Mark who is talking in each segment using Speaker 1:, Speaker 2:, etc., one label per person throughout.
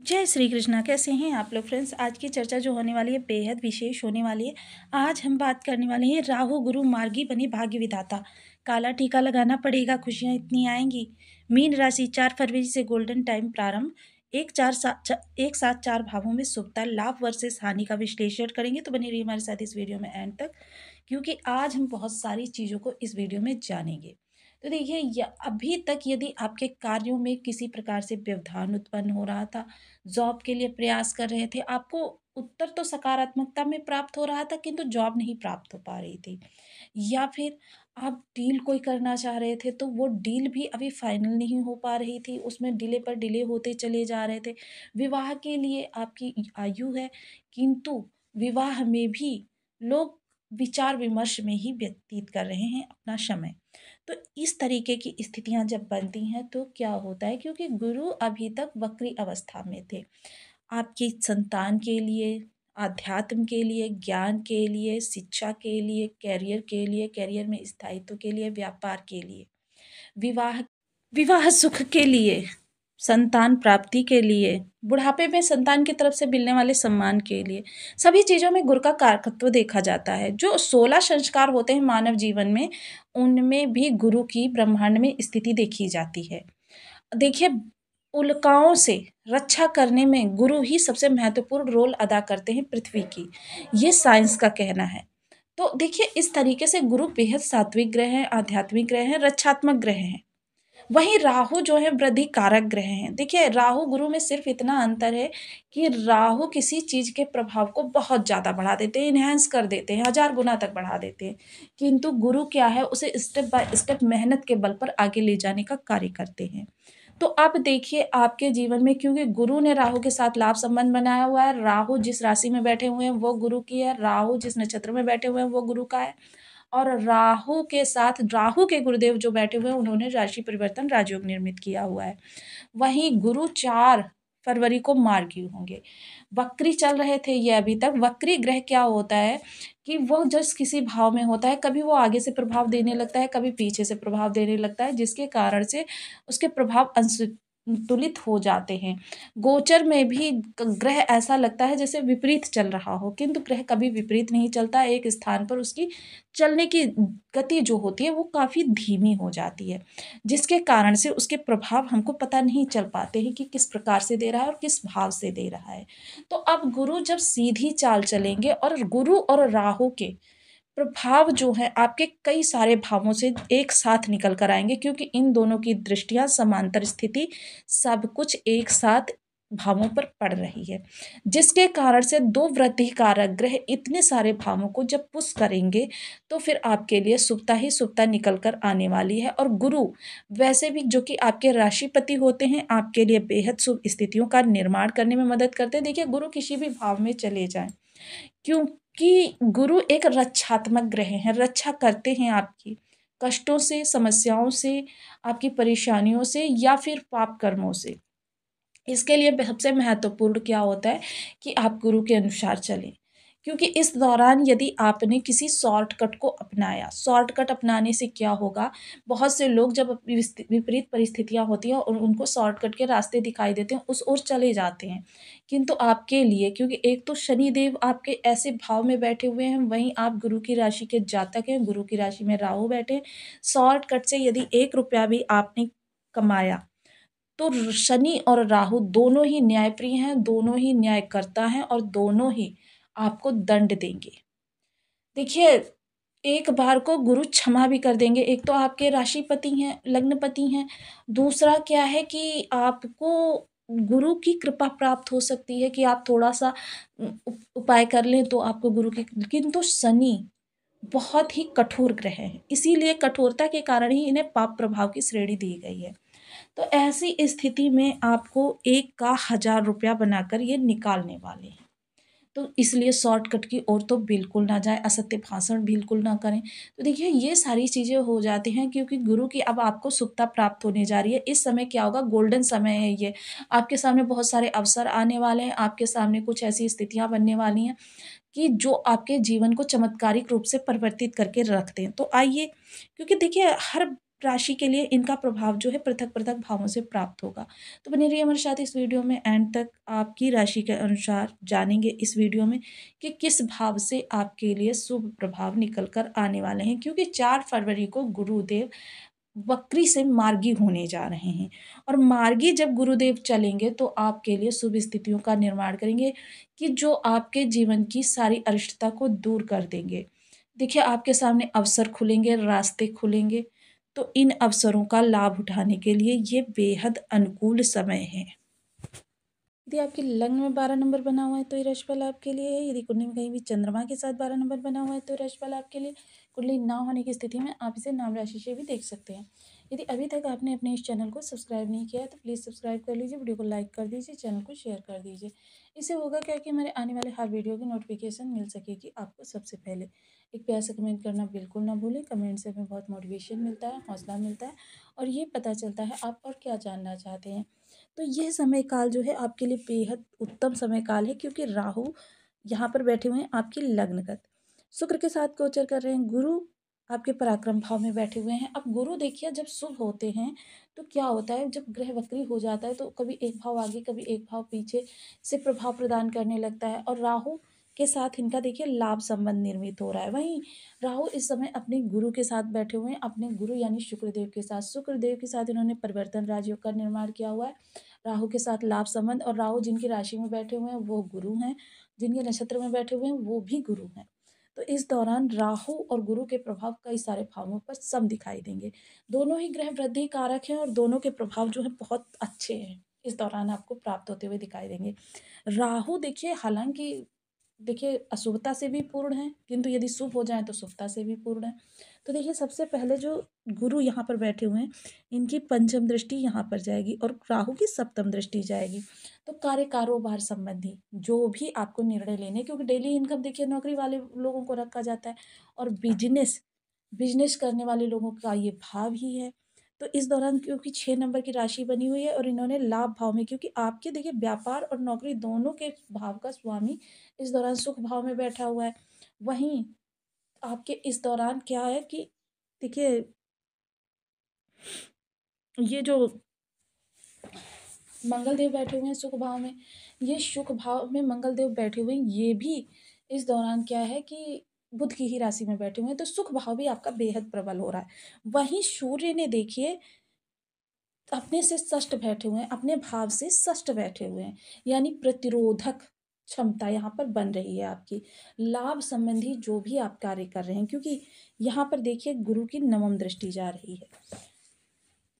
Speaker 1: जय श्री कृष्णा। कैसे हैं आप लोग फ्रेंड्स। आज की चर्चा जो होने वाली है बेहद विशेष होने वाली है। आज हम बात करने वाले हैं राहु गुरु मार्गी बने भाग्य विधाता। काला टीका लगाना पड़ेगा, खुशियां इतनी आएंगी। मीन राशि 4 फरवरी से गोल्डन टाइम प्रारंभ। एक साथ चार भावों में शुभता, लाभ वर्सेस हानि का विश्लेषण करेंगे। तो बनी रहिए हमारे साथ इस वीडियो में एंड तक, क्योंकि आज हम बहुत सारी चीज़ों को इस वीडियो में जानेंगे। तो देखिए, अभी तक यदि आपके कार्यों में किसी प्रकार से व्यवधान उत्पन्न हो रहा था, जॉब के लिए प्रयास कर रहे थे, आपको उत्तर तो सकारात्मकता में प्राप्त हो रहा था किंतु जॉब नहीं प्राप्त हो पा रही थी, या फिर आप डील कोई करना चाह रहे थे तो वो डील भी अभी फाइनल नहीं हो पा रही थी, उसमें डिले पर डिले होते चले जा रहे थे। विवाह के लिए आपकी आयु है, किंतु विवाह में भी लोग विचार विमर्श में ही व्यतीत कर रहे हैं अपना समय। तो इस तरीके की स्थितियां जब बनती हैं तो क्या होता है, क्योंकि गुरु अभी तक वक्री अवस्था में थे। आपकी संतान के लिए, आध्यात्म के लिए, ज्ञान के लिए, शिक्षा के लिए, कैरियर में स्थायित्व के लिए, व्यापार के लिए, विवाह विवाह सुख के लिए, संतान प्राप्ति के लिए, बुढ़ापे में संतान की तरफ से मिलने वाले सम्मान के लिए, सभी चीज़ों में गुरु का कारकत्व देखा जाता है। जो 16 संस्कार होते हैं मानव जीवन में, उनमें भी गुरु की ब्रह्मांड में स्थिति देखी जाती है। देखिए, उल्काओं से रक्षा करने में गुरु ही सबसे महत्वपूर्ण रोल अदा करते हैं पृथ्वी की, ये साइंस का कहना है। तो देखिए, इस तरीके से गुरु बेहद सात्विक ग्रह हैं, आध्यात्मिक ग्रह हैं, रक्षात्मक ग्रह हैं। वहीं राहु जो है वृद्धि कारक ग्रह हैं। देखिए, राहु गुरु में सिर्फ इतना अंतर है कि राहु किसी चीज़ के प्रभाव को बहुत ज़्यादा बढ़ा देते हैं, इन्हांस कर देते हैं, 1000 गुना तक बढ़ा देते हैं। किंतु गुरु क्या है, उसे स्टेप बाय स्टेप मेहनत के बल पर आगे ले जाने का कार्य करते हैं। तो अब देखिए, आपके जीवन में क्योंकि गुरु ने राहु के साथ लाभ संबंध बनाया हुआ है, राहु जिस राशि में बैठे हुए हैं वो गुरु की है, राहु जिस नक्षत्र में बैठे हुए हैं वो गुरु का है, और राहु के साथ राहु के गुरुदेव जो बैठे हुए हैं उन्होंने राशि परिवर्तन राजयोग निर्मित किया हुआ है। वहीं गुरु 4 फरवरी को मार्गी होंगे। वक्री चल रहे थे ये अभी तक। वक्री ग्रह क्या होता है कि वो जस्ट किसी भाव में होता है, कभी वो आगे से प्रभाव देने लगता है, कभी पीछे से प्रभाव देने लगता है, जिसके कारण से उसके प्रभाव अंशुतुलित हो जाते हैं। गोचर में भी ग्रह ऐसा लगता है जैसे विपरीत चल रहा हो, किंतु ग्रह कभी विपरीत नहीं चलता। एक स्थान पर उसकी चलने की गति जो होती है वो काफ़ी धीमी हो जाती है, जिसके कारण से उसके प्रभाव हमको पता नहीं चल पाते हैं कि किस प्रकार से दे रहा है और किस भाव से दे रहा है। तो अब गुरु जब सीधी चाल चलेंगे और गुरु और राहु के प्रभाव जो है आपके कई सारे भावों से एक साथ निकल कर आएंगे, क्योंकि इन दोनों की दृष्टियां समांतर स्थिति, सब कुछ एक साथ भावों पर पड़ रही है, जिसके कारण से दो वृद्धि कारक ग्रह इतने सारे भावों को जब पुश करेंगे तो फिर आपके लिए शुभता ही शुभता निकल कर आने वाली है। और गुरु वैसे भी जो कि आपके राशिपति होते हैं, आपके लिए बेहद शुभ स्थितियों का निर्माण करने में मदद करते हैं। देखिए, गुरु किसी भी भाव में चले जाएं, क्योंकि गुरु एक रक्षात्मक ग्रह हैं, रक्षा करते हैं आपकी कष्टों से, समस्याओं से, आपकी परेशानियों से या फिर पाप कर्मों से। इसके लिए सबसे महत्वपूर्ण क्या होता है कि आप गुरु के अनुसार चलें, क्योंकि इस दौरान यदि आपने किसी शॉर्टकट को अपनाया, शॉर्टकट अपनाने से क्या होगा, बहुत से लोग जब विपरीत परिस्थितियां होती हैं और उनको शॉर्टकट के रास्ते दिखाई देते हैं उस ओर चले जाते हैं। किंतु आपके लिए, क्योंकि एक तो शनि देव आपके ऐसे भाव में बैठे हुए हैं, वहीं आप गुरु की राशि के जातक हैं, गुरु की राशि में राहु बैठे हैं। शॉर्टकट से यदि 1 रुपया भी आपने कमाया तो शनि और राहु दोनों ही न्यायप्रिय हैं, दोनों ही न्यायकर्ता हैं और दोनों ही आपको दंड देंगे। देखिए, एक बार को गुरु क्षमा भी कर देंगे। एक तो आपके राशिपति हैं, लग्नपति हैं, दूसरा क्या है कि आपको गुरु की कृपा प्राप्त हो सकती है कि आप थोड़ा-सा उपाय कर लें तो आपको गुरु की, किंतु शनि बहुत ही कठोर ग्रह हैं, इसीलिए कठोरता के कारण ही इन्हें पाप प्रभाव की श्रेणी दी गई है। तो ऐसी स्थिति में आपको 1 का 1000 रुपया बनाकर ये निकालने वाले हैं। तो इसलिए शॉर्टकट की ओर तो बिल्कुल ना जाएँ, असत्य भाषण बिल्कुल ना करें। तो देखिए, ये सारी चीज़ें हो जाती हैं क्योंकि गुरु की अब आपको शुभता प्राप्त होने जा रही है। इस समय क्या होगा, गोल्डन समय है ये। आपके सामने बहुत सारे अवसर आने वाले हैं, आपके सामने कुछ ऐसी स्थितियाँ बनने वाली हैं कि जो आपके जीवन को चमत्कारिक रूप से परिवर्तित करके रख दें। तो आइए, क्योंकि देखिए, हर राशि के लिए इनका प्रभाव जो है पृथक पृथक भावों से प्राप्त होगा। तो बने रहिए हमारे साथ इस वीडियो में एंड तक। आपकी राशि के अनुसार जानेंगे इस वीडियो में कि किस भाव से आपके लिए शुभ प्रभाव निकल कर आने वाले हैं, क्योंकि 4 फरवरी को गुरुदेव वक्री से मार्गी होने जा रहे हैं। और मार्गी जब गुरुदेव चलेंगे तो आपके लिए शुभ स्थितियों का निर्माण करेंगे कि जो आपके जीवन की सारी अरिष्टता को दूर कर देंगे। देखिए, आपके सामने अवसर खुलेंगे, रास्ते खुलेंगे। तो इन अवसरों का लाभ उठाने के लिए ये बेहद अनुकूल समय है। यदि आपके लग्न में 12 नंबर बना हुआ है तो ये राशिफल आपके लिए है। यदि कुंडली में कहीं भी चंद्रमा के साथ 12 नंबर बना हुआ है तो राशिफल आपके लिए। कुंडली ना होने की स्थिति में आप इसे नाम राशि से भी देख सकते हैं। यदि अभी तक आपने अपने इस चैनल को सब्सक्राइब नहीं किया है तो प्लीज़ सब्सक्राइब कर लीजिए, वीडियो को लाइक कर दीजिए, चैनल को शेयर कर दीजिए। इससे होगा क्या कि हमारे आने वाले हर वीडियो की नोटिफिकेशन मिल सकेगी आपको सबसे पहले। एक प्यार से कमेंट करना बिल्कुल ना भूलें। कमेंट से हमें बहुत मोटिवेशन मिलता है, हौसला मिलता है और ये पता चलता है आप और क्या जानना चाहते हैं। तो यह समय काल जो है आपके लिए बेहद उत्तम समय काल है, क्योंकि राहु यहाँ पर बैठे हुए हैं आपके लग्नगत। शुक्र के साथ गोचर कर रहे हैं। गुरु आपके पराक्रम भाव में बैठे हुए हैं। अब गुरु देखिए जब शुभ होते हैं तो क्या होता है, जब ग्रह वक्री हो जाता है तो कभी एक भाव आगे कभी एक भाव पीछे से प्रभाव प्रदान करने लगता है। और राहु के साथ इनका देखिए लाभ संबंध निर्मित हो रहा है। वहीं राहु इस समय अपने गुरु के साथ बैठे हुए हैं, अपने गुरु यानी शुक्रदेव के साथ। शुक्रदेव के साथ इन्होंने परिवर्तन राजयोग का निर्माण किया हुआ है। राहु के साथ लाभ संबंध, और राहु जिनकी राशि में बैठे हुए हैं वो गुरु हैं, जिनके नक्षत्र में बैठे हुए हैं वो भी गुरु हैं। तो इस दौरान राहु और गुरु के प्रभाव कई सारे भावों पर सम दिखाई देंगे। दोनों ही ग्रह वृद्धि कारक हैं और दोनों के प्रभाव जो है बहुत अच्छे हैं, इस दौरान आपको प्राप्त होते हुए दिखाई देंगे। राहु देखिए, हालांकि देखिए अशुभता से भी पूर्ण है, किंतु यदि शुभ हो जाए तो शुभता से भी पूर्ण है। तो देखिए, सबसे पहले जो गुरु यहाँ पर बैठे हुए हैं इनकी पंचम दृष्टि यहाँ पर जाएगी और राहु की सप्तम दृष्टि जाएगी। तो कार्य कारोबार संबंधी जो भी आपको निर्णय लेने, क्योंकि डेली इनकम देखिए नौकरी वाले लोगों को रखा जाता है और बिजनेस बिजनेस करने वाले लोगों का ये भाव ही है। तो इस दौरान क्योंकि 6 नंबर की राशि बनी हुई है और इन्होंने लाभ भाव में, क्योंकि आपके देखिए व्यापार और नौकरी दोनों के भाव का स्वामी इस दौरान सुख भाव में बैठा हुआ है। वहीं आपके इस दौरान क्या है कि देखिए, ये जो मंगल देव बैठे हुए हैं सुख भाव में, ये सुख भाव में मंगल देव बैठे हुए हैं, ये भी इस दौरान क्या है कि बुध की ही राशि में बैठे हुए हैं। तो सुख भाव भी आपका बेहद प्रबल हो रहा है। वहीं सूर्य ने देखिए अपने से षष्ठ बैठे हुए हैं, अपने भाव से षष्ठ बैठे हुए हैं, यानी प्रतिरोधक क्षमता यहाँ पर बन रही है आपकी। लाभ संबंधी जो भी आप कार्य कर रहे हैं, क्योंकि यहाँ पर देखिए गुरु की नवम दृष्टि जा रही है।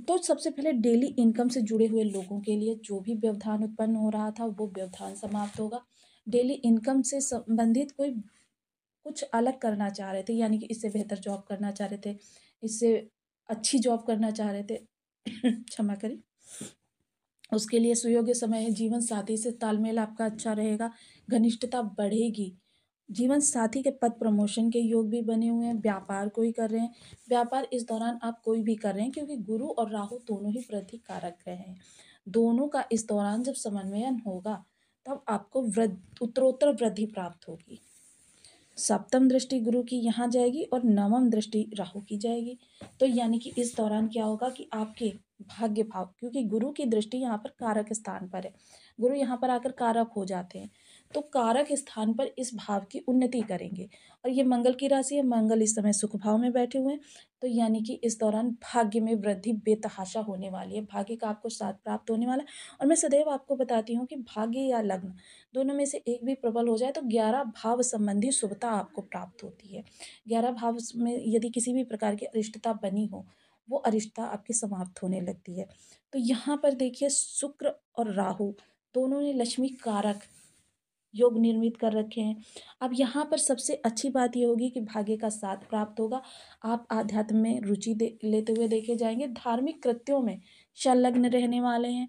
Speaker 1: तो सबसे पहले डेली इनकम से जुड़े हुए लोगों के लिए जो भी व्यवधान उत्पन्न हो रहा था वो व्यवधान समाप्त होगा। डेली इनकम से संबंधित कोई कुछ अलग करना चाह रहे थे, यानी कि इससे बेहतर जॉब करना चाह रहे थे, इससे अच्छी जॉब करना चाह रहे थे क्षमा करें, उसके लिए सुयोग्य समय है। जीवन साथी से तालमेल आपका अच्छा रहेगा, घनिष्ठता बढ़ेगी। जीवन साथी के पद प्रमोशन के योग भी बने हुए हैं। व्यापार कोई कर रहे हैं, व्यापार इस दौरान आप कोई भी कर रहे हैं, क्योंकि गुरु और राहु दोनों ही वृद्धि कारक ग्रह हैं। दोनों का इस दौरान जब समन्वयन होगा तब आपको उत्तरोत्तर वृद्धि प्राप्त होगी। सप्तम दृष्टि गुरु की यहाँ जाएगी और नवम दृष्टि राहु की जाएगी। तो यानी कि इस दौरान क्या होगा कि आपके भाग्य भाव, क्योंकि गुरु की दृष्टि यहाँ पर कारक स्थान पर है, गुरु यहाँ पर आकर कारक हो जाते हैं, तो कारक स्थान पर इस भाव की उन्नति करेंगे। और ये मंगल की राशि है, मंगल इस समय सुख भाव में बैठे हुए हैं। तो यानी कि इस दौरान भाग्य में वृद्धि बेतहाशा होने वाली है, भाग्य का आपको साथ प्राप्त होने वाला है। और मैं सदैव आपको बताती हूँ कि भाग्य या लग्न दोनों में से एक भी प्रबल हो जाए तो 11 भाव संबंधी शुभता आपको प्राप्त होती है। 11 भाव में यदि किसी भी प्रकार की अरिष्टता बनी हो, वो अरिष्टता आपकी समाप्त होने लगती है। तो यहाँ पर देखिए शुक्र और राहु दोनों ने लक्ष्मी कारक योग निर्मित कर रखे हैं। अब यहाँ पर सबसे अच्छी बात ये होगी कि भाग्य का साथ प्राप्त होगा। आप आध्यात्म में रुचि लेते हुए देखे जाएंगे, धार्मिक कृत्यों में संलग्न रहने वाले हैं,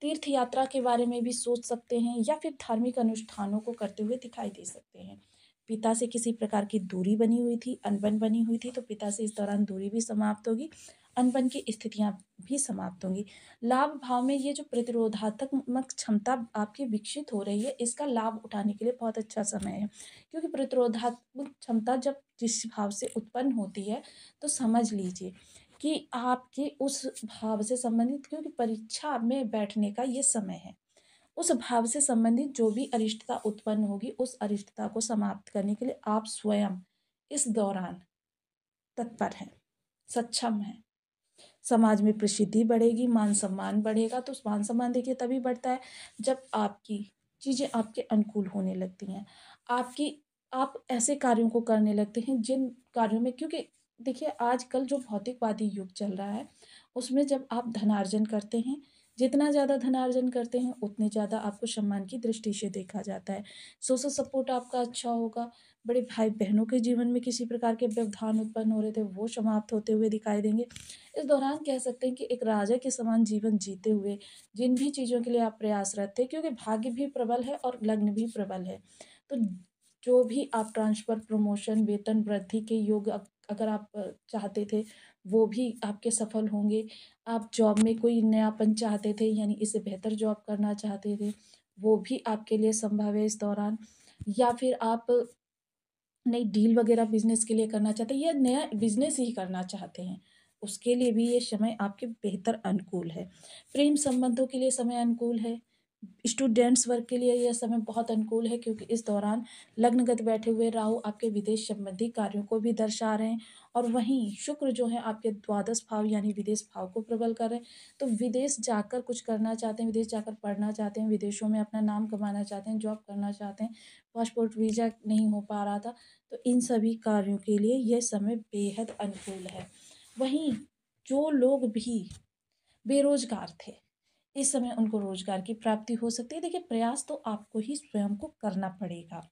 Speaker 1: तीर्थ यात्रा के बारे में भी सोच सकते हैं या फिर धार्मिक अनुष्ठानों को करते हुए दिखाई दे सकते हैं। पिता से किसी प्रकार की दूरी बनी हुई थी, अनबन बनी हुई थी, तो पिता से इस दौरान दूरी भी समाप्त होगी, अनबन की स्थितियां भी समाप्त होंगी। लाभ भाव में ये जो प्रतिरोधात्मक क्षमता आपकी विकसित हो रही है, इसका लाभ उठाने के लिए बहुत अच्छा समय है, क्योंकि प्रतिरोधात्मक क्षमता जब जिस भाव से उत्पन्न होती है तो समझ लीजिए कि आपके उस भाव से संबंधित, क्योंकि परीक्षा में बैठने का ये समय है। उस भाव से संबंधित जो भी अरिष्टता उत्पन्न होगी, उस अरिष्टता को समाप्त करने के लिए आप स्वयं इस दौरान तत्पर हैं, सक्षम हैं। समाज में प्रसिद्धि बढ़ेगी, मान-सम्मान बढ़ेगा, तो मान-सम्मान देखिए तभी बढ़ता है जब आपकी चीज़ें आपके अनुकूल होने लगती हैं। आपकी आप ऐसे कार्यों को करने लगते हैं जिन कार्यों में, क्योंकि देखिए आजकल जो भौतिकवादी युग चल रहा है, उसमें जब आप धनार्जन करते हैं, जितना ज़्यादा धनार्जन करते हैं, उतने ज़्यादा आपको सम्मान की दृष्टि से देखा जाता है। सोशल सपोर्ट आपका अच्छा होगा, बड़े भाई-बहनों के जीवन में किसी प्रकार के व्यवधान उत्पन्न हो रहे थे, वो समाप्त होते हुए दिखाई देंगे। इस दौरान कह सकते हैं कि एक राजा के समान जीवन जीते हुए जिन भी चीज़ों के लिए आप प्रयासरत थे, क्योंकि भाग्य भी प्रबल है और लग्न भी प्रबल है। तो जो भी आप ट्रांसफ़र, प्रमोशन, वेतन वृद्धि के योग अगर आप चाहते थे, वो भी आपके सफल होंगे। आप जॉब में कोई नयापन चाहते थे, यानी इससे बेहतर जॉब करना चाहते थे, वो भी आपके लिए संभव है इस दौरान। या फिर आप नई डील वगैरह बिज़नेस के लिए करना चाहते हैं या नया बिज़नेस ही करना चाहते हैं, उसके लिए भी ये समय आपके बेहतर अनुकूल है। प्रेम संबंधों के लिए समय अनुकूल है। स्टूडेंट्स वर्ग के लिए यह समय बहुत अनुकूल है, क्योंकि इस दौरान लग्नगत बैठे हुए राहु आपके विदेश संबंधी कार्यों को भी दर्शा रहे हैं और वहीं शुक्र जो है आपके द्वादश भाव यानी विदेश भाव को प्रबल कर रहे हैं। तो विदेश जाकर कुछ करना चाहते हैं, विदेश जाकर पढ़ना चाहते हैं, विदेशों में अपना नाम कमाना चाहते हैं, जॉब करना चाहते हैं, पासपोर्ट वीज़ा नहीं हो पा रहा था, तो इन सभी कार्यों के लिए यह समय बेहद अनुकूल है। वहीं जो लोग भी बेरोज़गार थे, इस समय उनको रोज़गार की प्राप्ति हो सकती है। देखिए, प्रयास तो आपको ही स्वयं को करना पड़ेगा।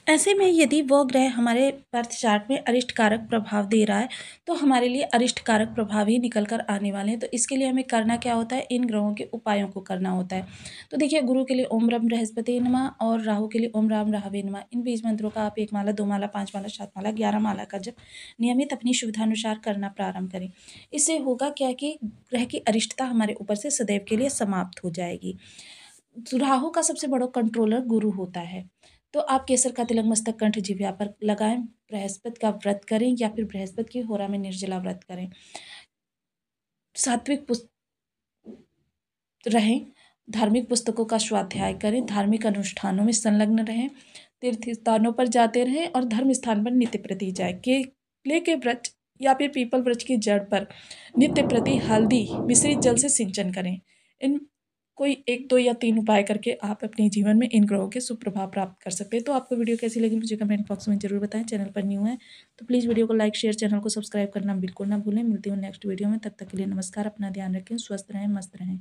Speaker 1: ऐसे में यदि वो ग्रह हमारे बर्थ चार्ट में अरिष्ट कारक प्रभाव दे रहा है, तो हमारे लिए अरिष्ट कारक प्रभाव ही निकल कर आने वाले हैं। तो इसके लिए हमें करना क्या होता है, इन ग्रहों के उपायों को करना होता है। तो देखिए, गुरु के लिए ओम रम बृहस्पति नमः और राहु के लिए ओम राम राहवे नमः। इन बीज मंत्रों का आप 1 माला, 2 माला, 5 माला, 7 माला, 11 माला का जप नियमित अपनी सुविधानुसार करना प्रारंभ करें। इससे होगा क्या कि ग्रह की अरिष्टता हमारे ऊपर से सदैव के लिए समाप्त हो जाएगी। राहु का सबसे बड़ा कंट्रोलर गुरु होता है। तो आप केसर का तिलक मस्तक, कंठ, जिह्वा पर लगाएँ, बृहस्पति का व्रत करें या फिर बृहस्पति की होरा में निर्जला व्रत करें। सात्विक रहें, धार्मिक पुस्तकों का स्वाध्याय करें, धार्मिक अनुष्ठानों में संलग्न रहें, तीर्थ स्थानों पर जाते रहें और धर्म स्थान पर नित्य प्रति जाएँ। केले के वृक्ष या फिर पीपल वृक्ष की जड़ पर नित्य प्रति हल्दी मिश्रित जल से सिंचन करें। इन कोई 1, 2 या 3 उपाय करके आप अपने जीवन में इन ग्रहों के सुप्रभाव प्राप्त कर सकते हैं। तो आपको वीडियो कैसी लगी मुझे कमेंट बॉक्स में ज़रूर बताएँ। चैनल पर न्यू हैं तो प्लीज़ वीडियो को लाइक, शेयर, चैनल को सब्सक्राइब करना बिल्कुल ना भूलें। मिलती हूँ नेक्स्ट वीडियो में, तब तक के लिए नमस्कार। अपना ध्यान रखें, स्वस्थ रहें, मस्त रहें।